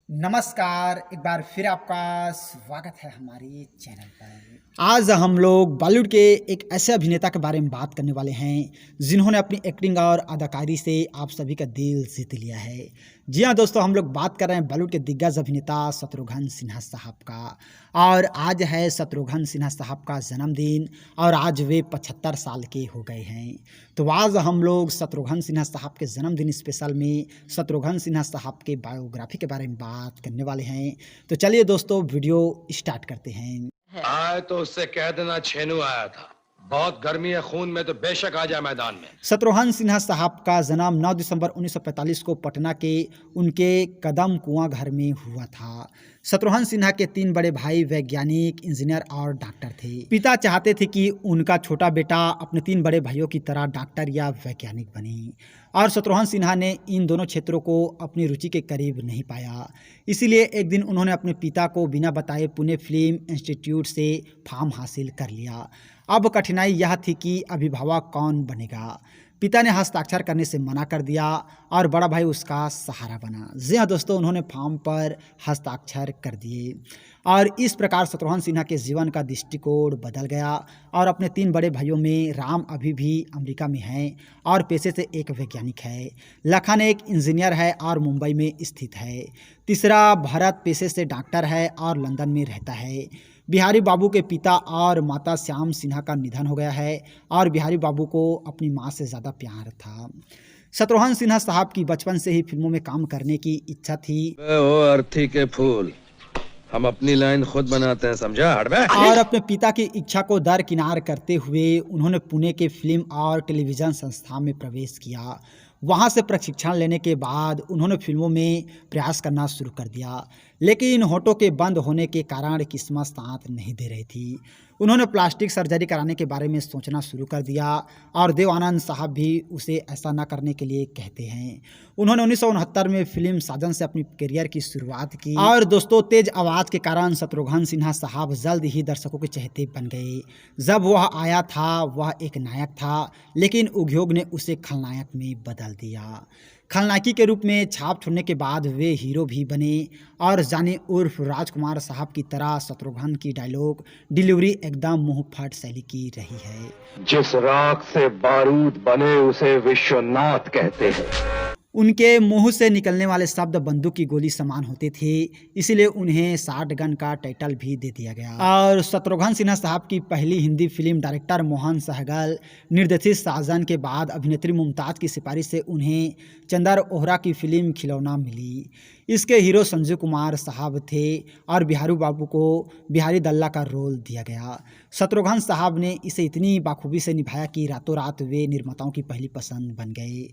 नमस्कार, एक बार फिर आपका स्वागत है हमारे चैनल पर। आज हम लोग बॉलीवुड के एक ऐसे अभिनेता के बारे में बात करने वाले हैं जिन्होंने अपनी एक्टिंग और अदाकारी से आप सभी का दिल जीत लिया है। जी हाँ दोस्तों, हम लोग बात कर रहे हैं बॉलीवुड के दिग्गज अभिनेता शत्रुघ्न सिन्हा साहब का। और आज है शत्रुघ्न सिन्हा साहब का जन्मदिन और आज वे 75 साल के हो गए हैं। तो आज हम लोग शत्रुघ्न सिन्हा साहब के जन्मदिन स्पेशल में शत्रुघ्न सिन्हा साहब के बायोग्राफी के बारे में बात करने वाले हैं। तो चलिए दोस्तों, वीडियो स्टार्ट करते हैं। आए तो उससे कह देना छेनू आया था। बहुत गर्मी है खून में, तो बेशक आ जाए मैदान में। शत्रुघ्न सिन्हा साहब का जन्म 9 दिसंबर 1945 को पटना के उनके कदम कुआं घर में हुआ था। शत्रुघ्न सिन्हा के 3 बड़े भाई वैज्ञानिक, इंजीनियर और डॉक्टर थे। पिता चाहते थे कि उनका छोटा बेटा अपने 3 बड़े भाइयों की तरह डॉक्टर या वैज्ञानिक बने, और शत्रुघ्न सिन्हा ने इन दोनों क्षेत्रों को अपनी रुचि के करीब नहीं पाया। इसीलिए एक दिन उन्होंने अपने पिता को बिना बताए पुणे फिल्म इंस्टीट्यूट से फॉर्म हासिल कर लिया। अब कठिनाई यह थी कि अभिभावक कौन बनेगा। पिता ने हस्ताक्षर करने से मना कर दिया और बड़ा भाई उसका सहारा बना। जी हाँ दोस्तों, उन्होंने फॉर्म पर हस्ताक्षर कर दिए और इस प्रकार शत्रुघ्न सिन्हा के जीवन का दृष्टिकोण बदल गया। और अपने 3 बड़े भाइयों में राम अभी भी अमेरिका में हैं और पेशे से एक वैज्ञानिक है। लखन एक इंजीनियर है और मुंबई में स्थित है। तीसरा भरत पेशे से डॉक्टर है और लंदन में रहता है। बिहारी बाबू के पिता और माता श्याम सिन्हा का निधन हो गया है और बिहारी बाबू को अपनी मां से ज़्यादा प्यार था। शत्रुघ्न सिन्हा साहब की बचपन से ही फिल्मों में काम करने की इच्छा थी। ओ अर्थी के फूल, हम अपनी लाइन खुद बनाते हैं, समझा? और अपने पिता की इच्छा को दरकिनार करते हुए उन्होंने पुणे के फिल्म और टेलीविज़न संस्थान में प्रवेश किया। वहां से प्रशिक्षण लेने के बाद उन्होंने फिल्मों में प्रयास करना शुरू कर दिया, लेकिन होठों के बंद होने के कारण किस्मत साथ नहीं दे रही थी। उन्होंने प्लास्टिक सर्जरी कराने के बारे में सोचना शुरू कर दिया और देव आनंद साहब भी उसे ऐसा न करने के लिए कहते हैं। उन्होंने 1969 में फिल्म साजन से अपनी करियर की शुरुआत की। और दोस्तों, तेज आवाज़ के कारण शत्रुघ्न सिन्हा साहब जल्द ही दर्शकों के चहेते बन गए। जब वह आया था वह एक नायक था, लेकिन उद्योग ने उसे खलनायक में बदल दिया। खलनायकी के रूप में छाप छोड़ने के बाद वे हीरो भी बने और जाने उर्फ राजकुमार साहब की तरह शत्रुघ्न की डायलॉग डिलीवरी एकदम मुंहफट शैली की रही है। जिस राख से बारूद बने उसे विश्वनाथ कहते हैं। उनके मुंह से निकलने वाले शब्द बंदूक की गोली समान होते थे, इसलिए उन्हें शॉट गन का टाइटल भी दे दिया गया। और शत्रुघ्न सिन्हा साहब की पहली हिंदी फिल्म डायरेक्टर मोहन सहगल निर्देशित साजन के बाद अभिनेत्री मुमताज़ की सिफारिश से उन्हें चंदर ओहरा की फिल्म खिलौना मिली। इसके हीरो संजीव कुमार साहब थे और बिहारी बाबू को बिहारी दल्ला का रोल दिया गया। शत्रुघ्न साहब ने इसे इतनी बाखूबी से निभाया कि रातों रात वे निर्माताओं की पहली पसंद बन गए।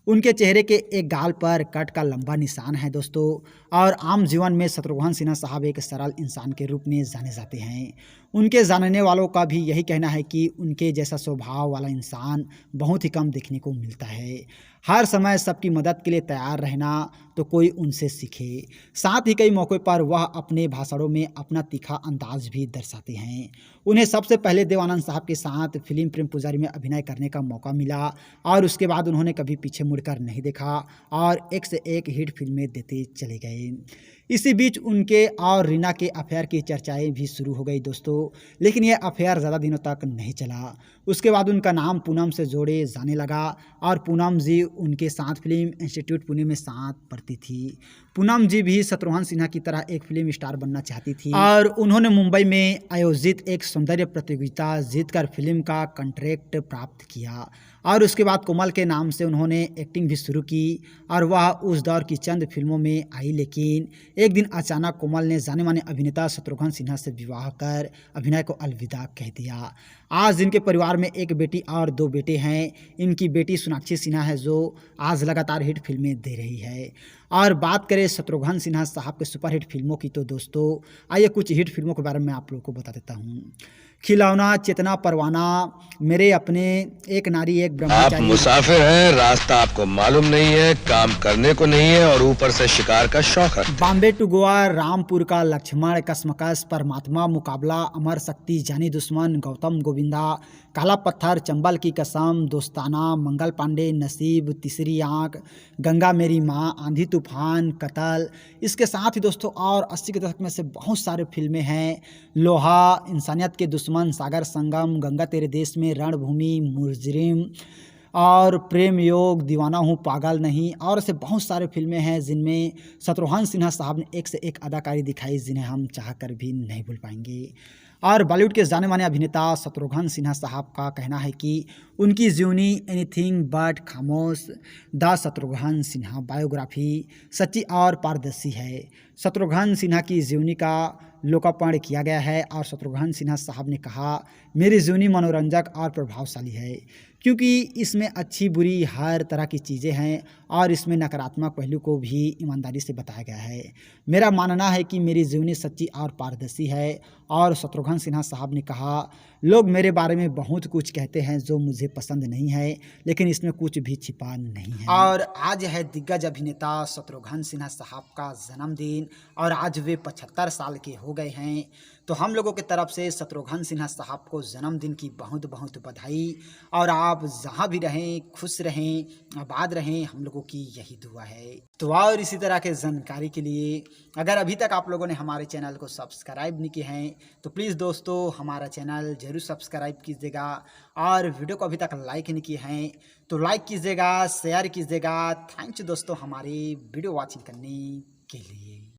उनके चेहरे के एक गाल पर कट का लंबा निशान है दोस्तों। और आम जीवन में शत्रुघ्न सिन्हा साहब एक सरल इंसान के रूप में जाने जाते हैं। उनके जानने वालों का भी यही कहना है कि उनके जैसा स्वभाव वाला इंसान बहुत ही कम देखने को मिलता है। हर समय सबकी मदद के लिए तैयार रहना, तो कोई उनसे सीखे। साथ ही कई मौक़ों पर वह अपने भाषणों में अपना तीखा अंदाज भी दर्शाते हैं। उन्हें सबसे पहले देव आनंद साहब के साथ फिल्म प्रेम पुजारी में अभिनय करने का मौका मिला और उसके बाद उन्होंने कभी पीछे मुड़कर नहीं देखा और एक से एक हिट फिल्में देते चले गए। इसी बीच उनके और रीना के अफेयर की चर्चाएं भी शुरू हो गई दोस्तों, लेकिन यह अफेयर ज़्यादा दिनों तक नहीं चला। उसके बाद उनका नाम पूनम से जोड़े जाने लगा और पूनम जी उनके साथ फिल्म इंस्टीट्यूट पुणे में साथ पढ़ती थी। पूनम जी भी शत्रुघ्न सिन्हा की तरह एक फिल्म स्टार बनना चाहती थी और उन्होंने मुंबई में आयोजित एक सौंदर्य प्रतियोगिता जीतकर फिल्म का कॉन्ट्रैक्ट प्राप्त किया। और उसके बाद कोमल के नाम से उन्होंने एक्टिंग भी शुरू की और वह उस दौर की चंद फिल्मों में आई। लेकिन एक दिन अचानक कोमल ने जाने माने अभिनेता शत्रुघ्न सिन्हा से विवाह कर अभिनय को अलविदा कह दिया। आज इनके परिवार में एक बेटी और 2 बेटे हैं। इनकी बेटी सोनाक्षी सिन्हा है जो आज लगातार हिट फिल्में दे रही है। और बात करें शत्रुघ्न सिन्हा साहब के सुपरहिट फिल्मों की, तो दोस्तों आइए कुछ हिट फिल्मों के बारे में आप लोगों को बता देता हूँ। खिलौना, चेतना, परवाना, मेरे अपने, एक नारी एक आप ब्रह्मचारी। मुसाफिर हैं, रास्ता आपको मालूम नहीं है, काम करने को नहीं है और ऊपर से शिकार का शौक है। बॉम्बे टू गोवा, रामपुर का लक्ष्मण, कसमकस, परमात्मा, मुकाबला, अमर शक्ति, जानी दुश्मन, गौतम गोविंद। गोविंदा, काला पत्थर, चंबल की कसम, दोस्ताना, मंगल पांडे, नसीब, तीसरी आंख, गंगा मेरी माँ, आंधी तूफान, कत्ल। इसके साथ ही दोस्तों और 80 के दशक में से बहुत सारे फिल्में हैं, लोहा, इंसानियत के दुश्मन, सागर संगम, गंगा तेरे देश में, रणभूमि, मुजरिम और प्रेम योग, दीवाना हूँ पागल नहीं, और ऐसे बहुत सारे फिल्में हैं जिनमें शत्रुघ्न सिन्हा साहब ने एक से एक अदाकारी दिखाई जिन्हें हम चाहकर भी नहीं भूल पाएंगे। और बॉलीवुड के जाने माने अभिनेता शत्रुघ्न सिन्हा साहब का कहना है कि उनकी जीवनी एनीथिंग बट खामोश, द शत्रुघ्न सिन्हा बायोग्राफी सच्ची और पारदर्शी है। शत्रुघ्न सिन्हा की जीवनी का लोकार्पण किया गया है और शत्रुघ्न सिन्हा साहब ने कहा, मेरी जीवनी मनोरंजक और प्रभावशाली है क्योंकि इसमें अच्छी बुरी हर तरह की चीज़ें हैं और इसमें नकारात्मक पहलू को भी ईमानदारी से बताया गया है। मेरा मानना है कि मेरी जीवनी सच्ची और पारदर्शी है। और शत्रुघ्न सिन्हा साहब ने कहा, लोग मेरे बारे में बहुत कुछ कहते हैं जो मुझे पसंद नहीं है, लेकिन इसमें कुछ भी छिपा नहीं है। और आज है दिग्गज अभिनेता शत्रुघ्न सिन्हा साहब का जन्मदिन और आज वे 75 साल के हो गए हैं। तो हम लोगों की तरफ से शत्रुघ्न सिन्हा साहब को जन्मदिन की बहुत बहुत बधाई। और आप जहाँ भी रहें खुश रहें, आबाद रहें, हम लोगों की यही दुआ है। तो और इसी तरह के जानकारी के लिए अगर अभी तक आप लोगों ने हमारे चैनल को सब्सक्राइब नहीं किए हैं तो प्लीज़ दोस्तों हमारा चैनल जरूर सब्सक्राइब कीजिएगा। और वीडियो को अभी तक लाइक नहीं किए हैं तो लाइक कीजिएगा, शेयर कीजिएगा। थैंक्स दोस्तों हमारी वीडियो वॉचिंग करने के लिए।